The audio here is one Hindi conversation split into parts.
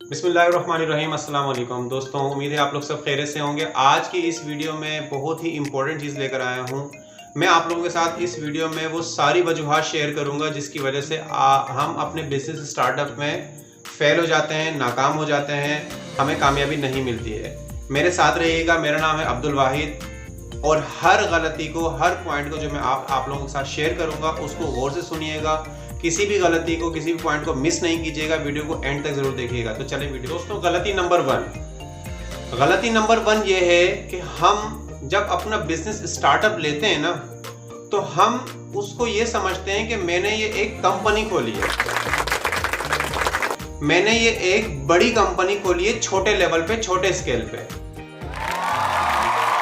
बिस्मिल्लाहिर्रहमानिर्रहीम। अस्सलाम वालेकुम दोस्तों, उम्मीद है आप लोग सब खैरियत से होंगे। आज की इस वीडियो में बहुत ही इंपॉर्टेंट चीज़ लेकर आया हूँ। मैं आप लोगों के साथ इस वीडियो में वो सारी वजूहात शेयर करूँगा जिसकी वजह से हम अपने बिजनेस स्टार्टअप में फेल हो जाते हैं, नाकाम हो जाते हैं, हमें कामयाबी नहीं मिलती है। मेरे साथ रहिएगा। मेरा नाम है अब्दुल वाहिद और हर गलती को, हर पॉइंट को जो मैं आप लोगों के साथ शेयर करूँगा उसको गौर से सुनिएगा। किसी भी गलती को, किसी भी पॉइंट को मिस नहीं कीजिएगा। वीडियो को एंड तक जरूर देखिएगा। तो चलिए वीडियो। दोस्तों, गलती नंबर वन ये है कि हम जब अपना बिजनेस स्टार्टअप लेते हैं ना, तो हम उसको ये समझते हैं कि मैंने ये एक कंपनी खोली है, मैंने ये एक बड़ी कंपनी खोली है, छोटे लेवल पे, छोटे स्केल पे।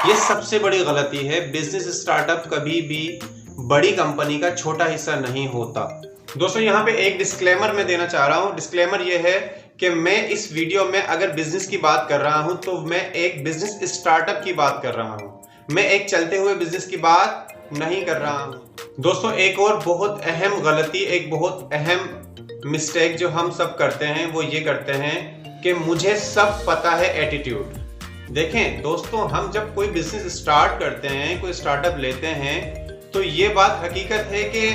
ये सबसे बड़ी गलती है। बिजनेस स्टार्टअप कभी भी बड़ी कंपनी का छोटा हिस्सा नहीं होता। दोस्तों, यहाँ पे एक डिस्क्लेमर मैं देना चाह रहा हूँ। डिस्क्लेमर ये है कि मैं इस वीडियो में अगर बिजनेस की बात कर रहा हूँ तो मैं एक बिजनेस स्टार्टअप की बात कर रहा हूँ, मैं एक चलते हुए बिजनेस की बात नहीं कर रहा हूँ। दोस्तों, एक और बहुत अहम गलती, एक बहुत अहम मिस्टेक जो हम सब करते हैं वो ये करते हैं कि मुझे सब पता है एटीट्यूड। देखें दोस्तों, हम जब कोई बिजनेस स्टार्ट करते हैं, कोई स्टार्टअप लेते हैं, तो ये बात हकीकत है कि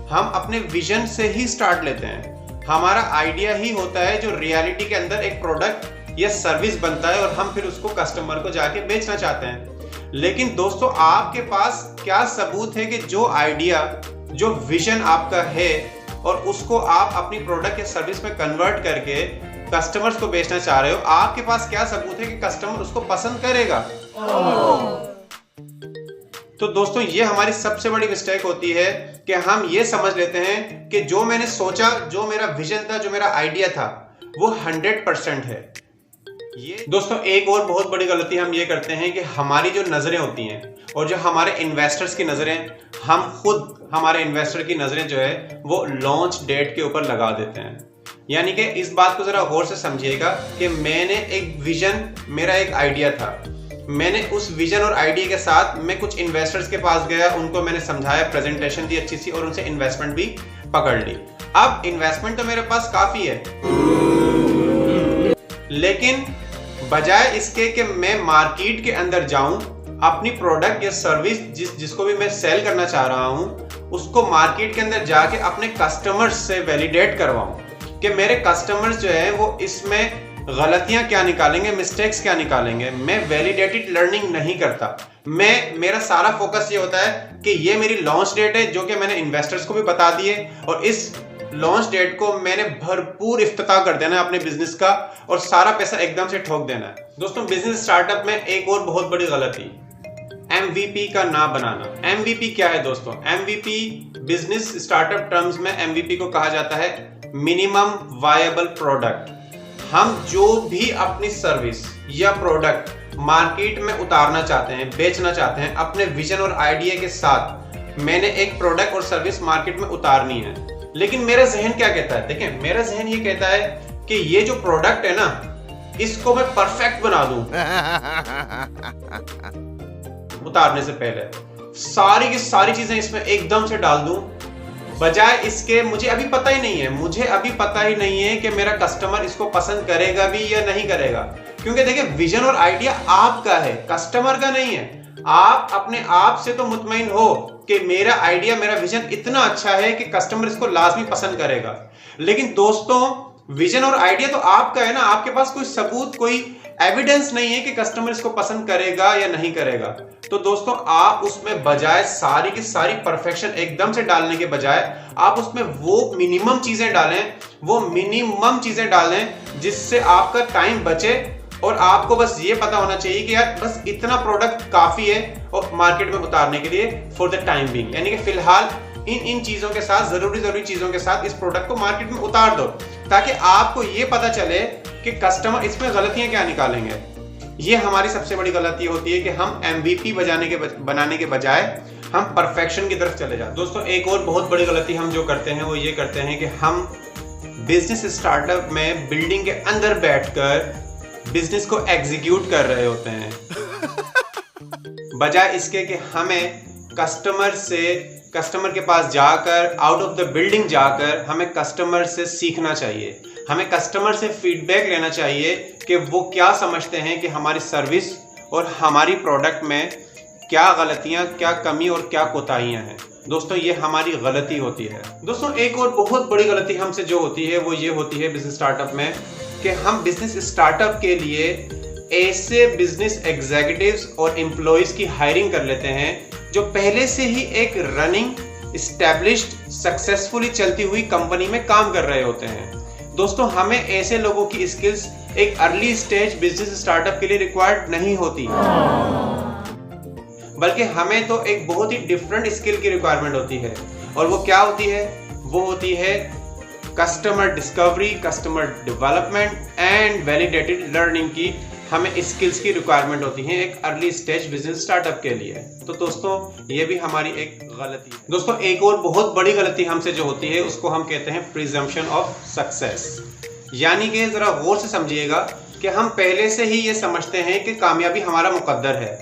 हम अपने विजन से ही स्टार्ट लेते हैं। हमारा आइडिया ही होता है जो रियलिटी के अंदर एक प्रोडक्ट या सर्विस बनता है और हम फिर उसको कस्टमर को जाके बेचना चाहते हैं। लेकिन दोस्तों, आपके पास क्या सबूत है कि जो आइडिया, जो विजन आपका है और उसको आप अपनी प्रोडक्ट या सर्विस में कन्वर्ट करके कस्टमर्स को बेचना चाह रहे हो, आपके पास क्या सबूत है कि कस्टमर उसको पसंद करेगा? तो दोस्तों, ये हमारी सबसे बड़ी मिस्टेक होती है कि हम ये समझ लेते हैं कि जो मैंने सोचा, जो मेरा विजन था, जो मेरा आइडिया था, वो 100% है। ये दोस्तों, एक और बहुत बड़ी गलती हम ये करते हैं कि हमारी जो नजरें होती हैं और जो हमारे इन्वेस्टर्स की नजरें, हम खुद हमारे इन्वेस्टर की नजरें जो है वो लॉन्च डेट के ऊपर लगा देते हैं। यानी कि इस बात को जरा गौर से समझिएगा कि मैंने एक विजन, मेरा एक आइडिया था, मैंने उस विजन और आइडिया के साथ मैं कुछ इन्वेस्टर्स के पास गया, उनको मैंने समझाया, प्रेजेंटेशन दी अच्छी सी और उनसे इन्वेस्टमेंट भी पकड़ ली। अब इन्वेस्टमेंट तो मेरे पास काफी है, लेकिन बजाय इसके कि मैं मार्केट के अंदर जाऊं, अपनी प्रोडक्ट या सर्विस जिसको भी मैं सेल करना चाह रहा हूं, उसको मार्केट के अंदर जाके अपने कस्टमर्स से वैलिडेट करवाऊं कि मेरे कस्टमर्स जो है वो इसमें गलतियां क्या निकालेंगे, मिस्टेक्स क्या निकालेंगे। मैं वैलिडेटेड लर्निंग नहीं करता। मेरा सारा फोकस ये होता है कि ये मेरी लॉन्च डेट है, जो कि मैंने इन्वेस्टर्स को भी बता दी है, और इस लॉन्च डेट को मैंने भरपूर इफ्तिताह कर देना है अपने बिजनेस का और सारा पैसा एकदम से ठोक देना है। दोस्तों, बिजनेस स्टार्टअप में एक और बहुत बड़ी गलती, MVP का ना बनाना। MVP क्या है दोस्तों? MVP बिजनेस स्टार्टअप टर्म्स में MVP को कहा जाता है मिनिमम वायबल प्रोडक्ट। हम जो भी अपनी सर्विस या प्रोडक्ट मार्केट में उतारना चाहते हैं, बेचना चाहते हैं, अपने विजन और आइडिया के साथ मैंने एक प्रोडक्ट और सर्विस मार्केट में उतारनी है, लेकिन मेरा जहन क्या कहता है? देखें, मेरा जहन ये कहता है कि ये जो प्रोडक्ट है ना, इसको मैं परफेक्ट बना दूं उतारने से पहले, सारी की सारी चीजें इसमें एकदम से डाल दूं, बजाय इसके मुझे अभी पता ही नहीं है कि मेरा कस्टमर इसको पसंद करेगा भी या नहीं करेगा। क्योंकि देखिए, विजन और आइडिया आपका है, कस्टमर का नहीं है। आप अपने आप से तो मुतमईन हो कि मेरा आइडिया, मेरा विजन इतना अच्छा है कि कस्टमर इसको लाजमी पसंद करेगा। लेकिन दोस्तों, विजन और आइडिया तो आपका है ना, आपके पास कोई सबूत, कोई एविडेंस नहीं है कि कस्टमर इसको पसंद करेगा या नहीं करेगा। तो दोस्तों, आप उसमें बजाय सारी की सारी परफेक्शन एकदम से डालने के बजाय आप उसमें वो मिनिमम चीजें डालें जिससे आपका टाइम बचे और आपको बस ये पता होना चाहिए कि यार बस इतना प्रोडक्ट काफी है और मार्केट में उतारने के लिए फॉर द टाइम बीइंग। यानी कि फिलहाल इन चीजों के साथ, जरूरी चीजों के साथ इस प्रोडक्ट को मार्केट में उतार दो, ताकि आपको ये पता चले कि कस्टमर इसमें गलतियां क्या निकालेंगे। ये हमारी सबसे बड़ी गलती होती है कि हम MVP बनाने के बजाय हम परफेक्शन की तरफ चले जाते। दोस्तों, एक और बहुत बड़ी गलती हम जो करते हैं वो ये करते हैं कि हम बिजनेस स्टार्टअप में बिल्डिंग के अंदर बैठकर बिजनेस को एग्जीक्यूट कर रहे होते हैं, बजाय इसके कि हमें कस्टमर से कस्टमर के पास जाकर, आउट ऑफ द बिल्डिंग जाकर हमें कस्टमर से सीखना चाहिए, हमें कस्टमर से फीडबैक लेना चाहिए कि वो क्या समझते हैं कि हमारी सर्विस और हमारी प्रोडक्ट में क्या गलतियां, क्या कमी और क्या कोताहियां हैं। दोस्तों ये हमारी गलती होती है। दोस्तों एक और बहुत बड़ी गलती हमसे जो होती है वो ये होती है बिजनेस स्टार्टअप में कि हम बिजनेस स्टार्टअप के लिए ऐसे बिजनेस एग्जीक्यूटिव्स और एम्प्लॉयज की हायरिंग कर लेते हैं जो पहले से ही एक रनिंग एस्टैब्लिश्ड सक्सेसफुली चलती हुई कंपनी में काम कर रहे होते हैं। दोस्तों हमें ऐसे लोगों की स्किल्स एक अर्ली स्टेज बिजनेस स्टार्टअप के लिए रिक्वायर्ड नहीं होती, बल्कि हमें तो एक बहुत ही डिफरेंट स्किल की रिक्वायरमेंट होती है। और वो क्या होती है? वो होती है customer discovery, customer development and validated learning की हमें स्किल्स की रिक्वायरमेंट होती है एक अर्ली स्टेज बिजनेस स्टार्टअप के लिए। तो दोस्तों ये भी हमारी एक गलती है। दोस्तों एक और बहुत बड़ी गलती हमसे जो होती है उसको हम कहते हैं प्रिजम्पशन ऑफ सक्सेस। यानी कि जरा गौर से समझिएगा कि हम पहले से ही ये समझते हैं कि कामयाबी हमारा मुकद्दर है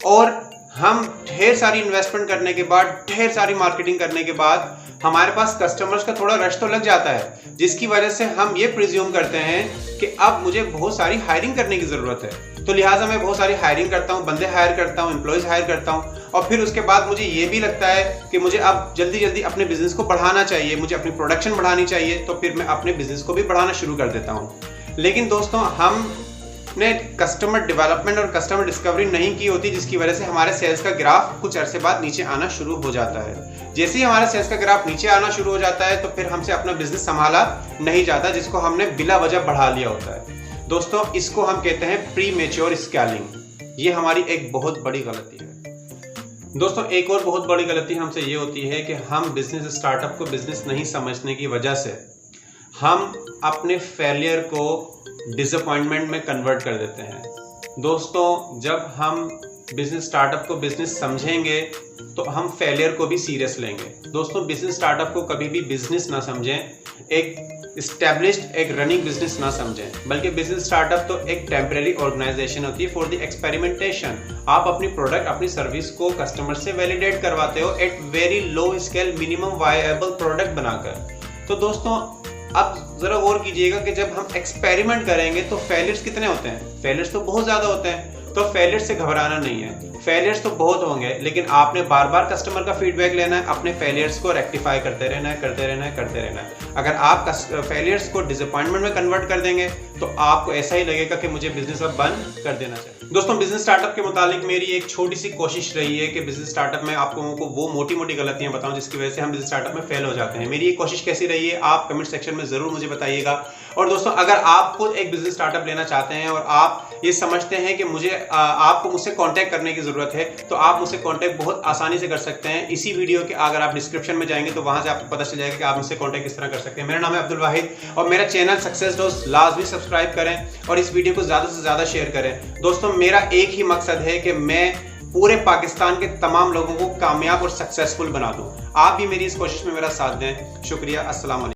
और हम ढेर सारी इन्वेस्टमेंट करने के बाद, ढेर सारी मार्केटिंग करने के बाद हमारे पास कस्टमर्स का थोड़ा रश तो लग जाता है, जिसकी वजह से हम ये प्रिज्यूम करते हैं कि अब मुझे बहुत सारी हायरिंग करने की जरूरत है, तो लिहाजा मैं बहुत सारी हायरिंग करता हूँ, बंदे हायर करता हूँ, एम्प्लॉयज हायर करता हूँ। और फिर उसके बाद मुझे ये भी लगता है कि मुझे अब जल्दी जल्दी अपने बिजनेस को बढ़ाना चाहिए, मुझे अपनी प्रोडक्शन बढ़ानी चाहिए, तो फिर मैं अपने बिजनेस को भी बढ़ाना शुरू कर देता हूँ। लेकिन दोस्तों हमने कस्टमर डेवलपमेंट और कस्टमर डिस्कवरी नहीं की होती, जिसकी वजह से हमारे सेल्स का ग्राफ कुछ अरसे बाद नीचे आना शुरू हो जाता है। जैसे ही हमारा सेल्स का ग्राफ नीचे आना शुरू हो जाता है तो फिर हमसे अपना बिजनेस संभाला नहीं जाता, जिसको हमने बिला वजह बढ़ा लिया होता है। दोस्तों इसको हम कहते हैं प्री मैच्योर स्केलिंग। ये हमारी एक बहुत बड़ी गलती है। दोस्तों एक और बहुत बड़ी गलती हमसे ये होती है कि हम बिजनेस स्टार्टअप को बिजनेस नहीं समझने की वजह से हम अपने फेलियर को डिसअपॉइंटमेंट में कन्वर्ट कर देते हैं। दोस्तों जब हम बिजनेस स्टार्टअप को बिजनेस समझेंगे तो हम फेलियर को भी सीरियस लेंगे। दोस्तों बिजनेस स्टार्टअप को कभी भी बिजनेस ना समझें, एक एस्टैब्लिश्ड एक रनिंग बिजनेस ना समझें, बल्कि बिजनेस स्टार्टअप तो एक टेम्परेरी ऑर्गेनाइजेशन होती है फॉर द एक्सपेरिमेंटेशन। आप अपनी प्रोडक्ट, अपनी सर्विस को कस्टमर से वैलिडेट करवाते हो at very low scale, minimum viable product बनाकर। तो दोस्तों अब जरा गौर कीजिएगा कि जब हम एक्सपेरिमेंट करेंगे तो फेलियर्स कितने होते हैं? फेलियर्स तो बहुत ज्यादा होते हैं। तो फेलियर्स से घबराना नहीं है, फेलियर्स तो बहुत होंगे, लेकिन आपने बार बार कस्टमर का फीडबैक लेना है, अपने फेलियर्स को रेक्टिफाई करते रहना है, करते रहना है, करते रहना है। अगर आप फेलियर्स को डिसअपॉइंटमेंट में कन्वर्ट कर देंगे तो आपको ऐसा ही लगेगा कि मुझे बिजनेस अब बंद कर देना चाहिए। दोस्तों बिजनेस स्टार्टअप के मुतालिक मेरी एक छोटी सी कोशिश रही है कि बिजनेस स्टार्टअप में आप लोगों को वो मोटी मोटी गलतियां बताऊं जिसकी वजह से हम बिजनेस स्टार्टअप में फेल हो जाते हैं। मेरी ये कोशिश कैसी रही है आप कमेंट सेक्शन में जरूर मुझे बताइएगा। और दोस्तों अगर आप खुद एक बिजनेस स्टार्टअप लेना चाहते हैं और आप ये समझते हैं कि मुझे आपको मुझसे कांटेक्ट करने की जरूरत है, तो आप मुझसे कांटेक्ट बहुत आसानी से कर सकते हैं। इसी वीडियो के अगर आप डिस्क्रिप्शन में जाएंगे तो वहां से आपको पता चल जाएगा कि आप मुझसे कांटेक्ट किस तरह कर सकते हैं। मेरा नाम है अब्दुल वाहिद और मेरा चैनल सक्सेस डोज लाजमी सब्सक्राइब करें और इस वीडियो को ज्यादा से ज्यादा शेयर करें। दोस्तों मेरा एक ही मकसद है कि मैं पूरे पाकिस्तान के तमाम लोगों को कामयाब और सक्सेसफुल बना दूं। आप भी मेरी इस कोशिश में मेरा साथ दें। शुक्रिया। अस्सलाम वालेकुम।